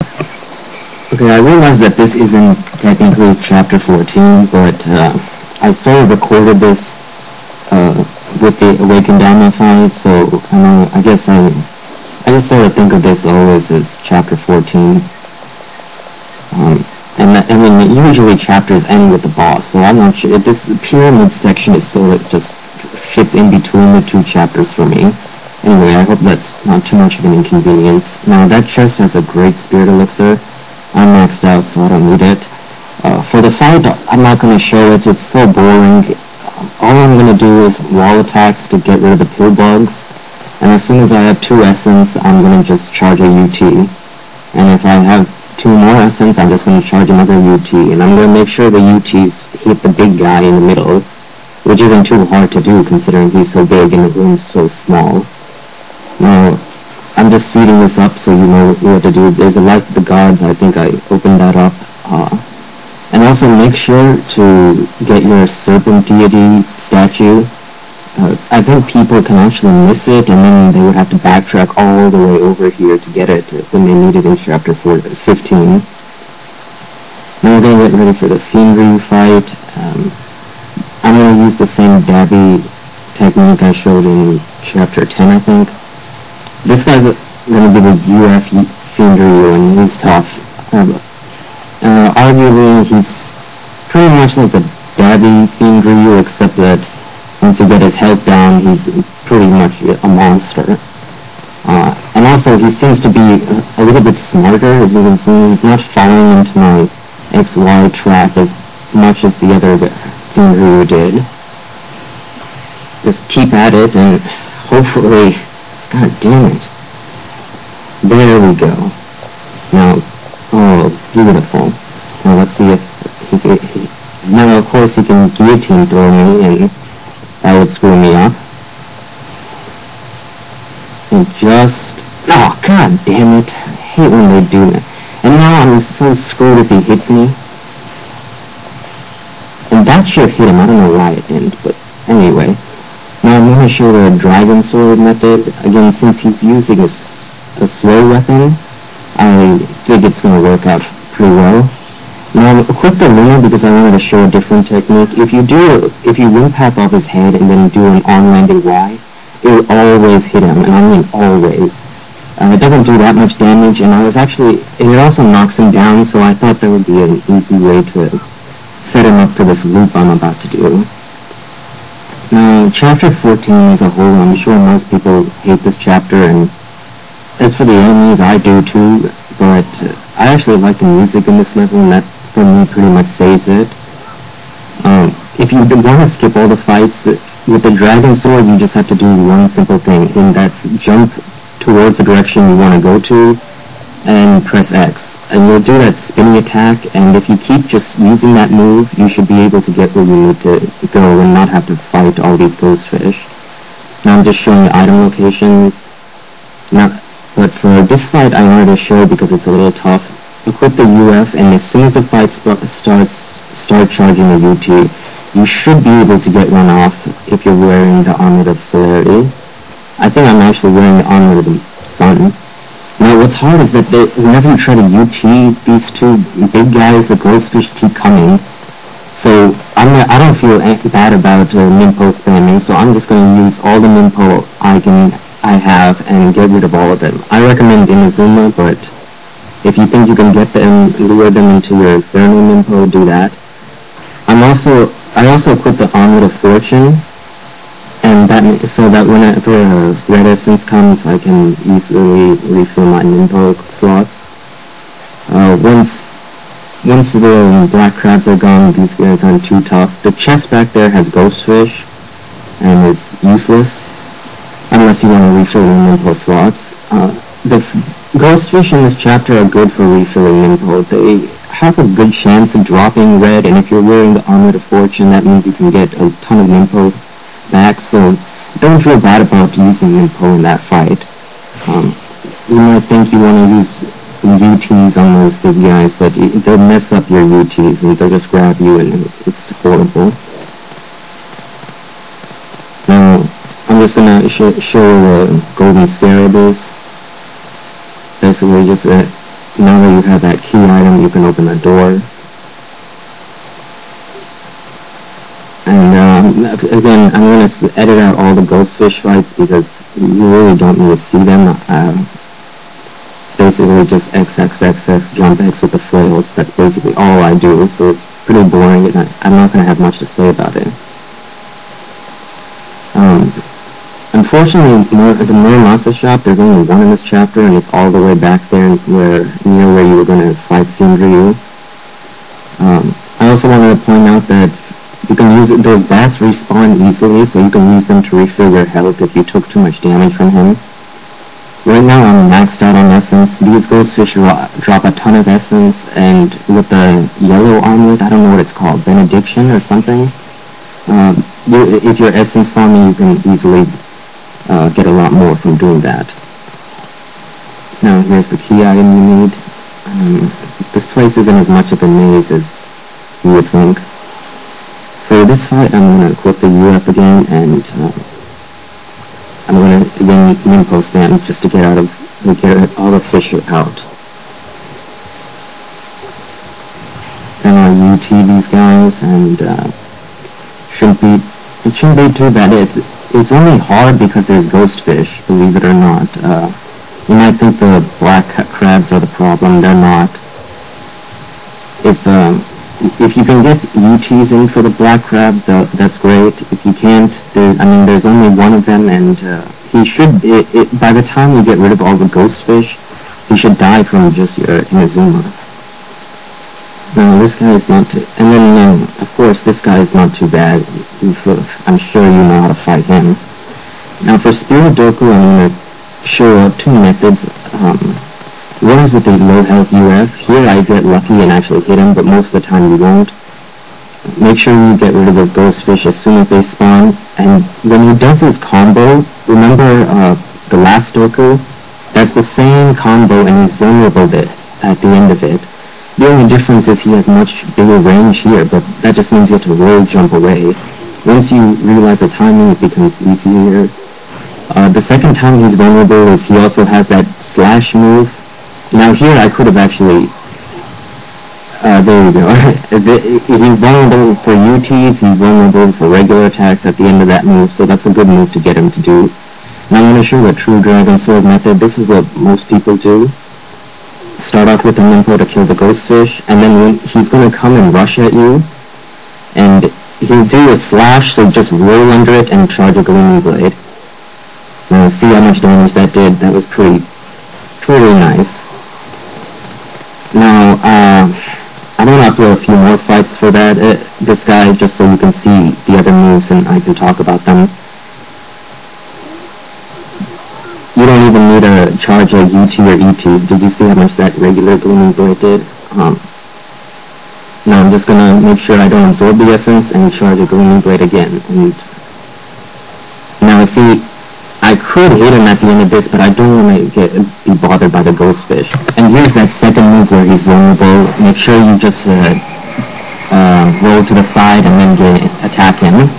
Okay, I realize that this isn't technically chapter 14, but I sort of recorded this with the Awakened Dharma fight, so I guess I just sort of think of this always as chapter 14. Usually chapters end with the boss, so I'm not sure. This pyramid section is sort of just fits in between the two chapters for me. Anyway, I hope that's not too much of an inconvenience. Now, that chest has a great spirit elixir. I'm maxed out, so I don't need it. For the fight, I'm not going to show it. It's so boring. All I'm going to do is wall attacks to get rid of the pill bugs. And as soon as I have 2 essence, I'm going to just charge a UT. And if I have 2 more essence, I'm just going to charge another UT. And I'm going to make sure the UTs hit the big guy in the middle, which isn't too hard to do considering he's so big and the room's so small. Now, I'm just speeding this up so you know what to do. There's a Life of the Gods, I think I opened that up. And also make sure to get your Serpent Deity statue. I think people can actually miss it and then they would have to backtrack all the way over here to get it when they need it in chapter 15. Now we're going to get ready for the Fiendry fight. I'm going to use the same dabby technique I showed in chapter 10, I think. This guy's going to be the UF Fiendry and he's tough. Arguably, he's pretty much like the dabby Fiendry, except that once you get his health down, he's pretty much a monster. And also, he seems to be a little bit smarter, as you can see. He's not falling into my XY trap as much as the other Fiendry did. Just keep at it, and hopefully... God damn it. There we go. Now, oh, beautiful. Now let's see if he can... Now, of course, he can guillotine throw me, and that would screw me up. And just... Oh, god damn it. I hate when they do that. And now I'm so screwed if he hits me. And that should have hit him. I don't know why it didn't, but anyway. Now I'm going to show the Dragon Sword method. Again, since he's using a slow weapon, I think it's going to work out pretty well. Now equip the Luna because I wanted to show a different technique. If you wind path off his head and then do an on-landing Y, it will always hit him, and I mean always. It doesn't do that much damage, and it also knocks him down, so I thought that would be an easy way to set him up for this loop I'm about to do. Now, chapter 14 as a whole, I'm sure most people hate this chapter, and as for the enemies, I do too, but I actually like the music in this level, and that, for me, pretty much saves it. If you want to skip all the fights, with the Dragon Sword, you just have to do one simple thing, and that's jump towards the direction you want to go to, and press X. And you'll do that spinning attack, and if you keep just using that move, you should be able to get where you need to go and not have to fight all these ghost fish. Now I'm just showing the item locations. But for this fight I wanted to show because it's a little tough. Equip the UF, and as soon as the fight start charging the UT, you should be able to get one off if you're wearing the Armlet of Celerity. I think I'm actually wearing the Armlet of the Sun. Now, what's hard is that whenever you try to UT, these 2 big guys, the ghostfish, keep coming. So, I don't feel bad about Minpo spamming, so I'm just going to use all the Minpo I have and get rid of all of them. I recommend Inazuma, but if you think you can get them, lure them into your Inferno Minpo, do that. I also equipped the Armlet of Fortune, and so that whenever a red essence comes, I can easily refill my Minpo slots. Once the black crabs are gone, these guys aren't too tough. The chest back there has ghost fish, and it's useless, unless you want to refill your Minpo slots. The ghost fish in this chapter are good for refilling Minpo. They have a good chance of dropping red, and if you're wearing the Armlet of Fortune, that means you can get a ton of Minpo back, so don't feel bad about using Minpo in that fight. You might think you want to use UTs on those big guys, but they'll mess up your UTs and they'll just grab you and it's horrible. Now, I'm just going to show the golden scarables. Basically just Now that you have that key item, you can open the door. And again, I'm going to edit out all the ghost fish fights because you really don't need to see them. It's basically just XXXX jump X with the flails. That's basically all I do, so it's pretty boring, and I'm not going to have much to say about it. Unfortunately, the Muramasa shop, there's only one in this chapter, and it's all the way back there near where you were going to fight Fiend Ryu. I also wanted to point out that you can use it, those bats respawn easily, so you can use them to refill your health if you took too much damage from him. Right now I'm maxed out on essence. These ghost fish drop a ton of essence, and with the yellow amulet, I don't know what it's called, benediction or something. If you're essence farming, you can easily get a lot more from doing that. Now here's the key item you need. This place isn't as much of a maze as you would think. For this fight, I'm going to equip the U up again, and I'm going to again Minpo spam just to get all the fish out. Then I'll UT these guys, and it shouldn't be too bad. It's only hard because there's ghost fish, believe it or not. You might think the black crabs are the problem. They're not. If you can get UTs in for the black crabs, that's great. If you can't, there's only one of them, and he should. By the time you get rid of all the ghost fish, he should die from just your Inazuma. No, this guy is not too... And then, of course, this guy is not too bad. I'm sure you know how to fight him. Now, for Spirit Doku, I'm going to show two methods. One is with the low health UF. Here I get lucky and actually hit him, but most of the time you won't. Make sure you get rid of the ghost fish as soon as they spawn. And when he does his combo, remember the last Doku? That's the same combo, and he's vulnerable at the end of it. The only difference is he has much bigger range here, but that just means you have to roll jump away. Once you realize the timing, it becomes easier. The second time he's vulnerable is he also has that slash move. Now here I could have actually... there you go. He's vulnerable for UTs, he's vulnerable for regular attacks at the end of that move, so that's a good move to get him to do. Now I'm going to show the true Dragon Sword method. This is what most people do. Start off with a Minpo to kill the ghost fish, and then when he's going to come and rush at you, and he'll do a slash, so just roll under it and charge a Gleaming Blade. Now see how much damage that did. That was pretty nice. Now, I'm going to upload a few more fights for this guy, just so you can see the other moves and I can talk about them. You don't even need to charge a UT or ET. Did you see how much that regular Gleaming Blade did? Now I'm just going to make sure I don't absorb the essence and charge a Gleaming Blade again. And now see, I could hit him at the end of this, but I don't want to be bothered by the ghost fish. And here's that second move where he's vulnerable. Make sure you just roll to the side and then attack him.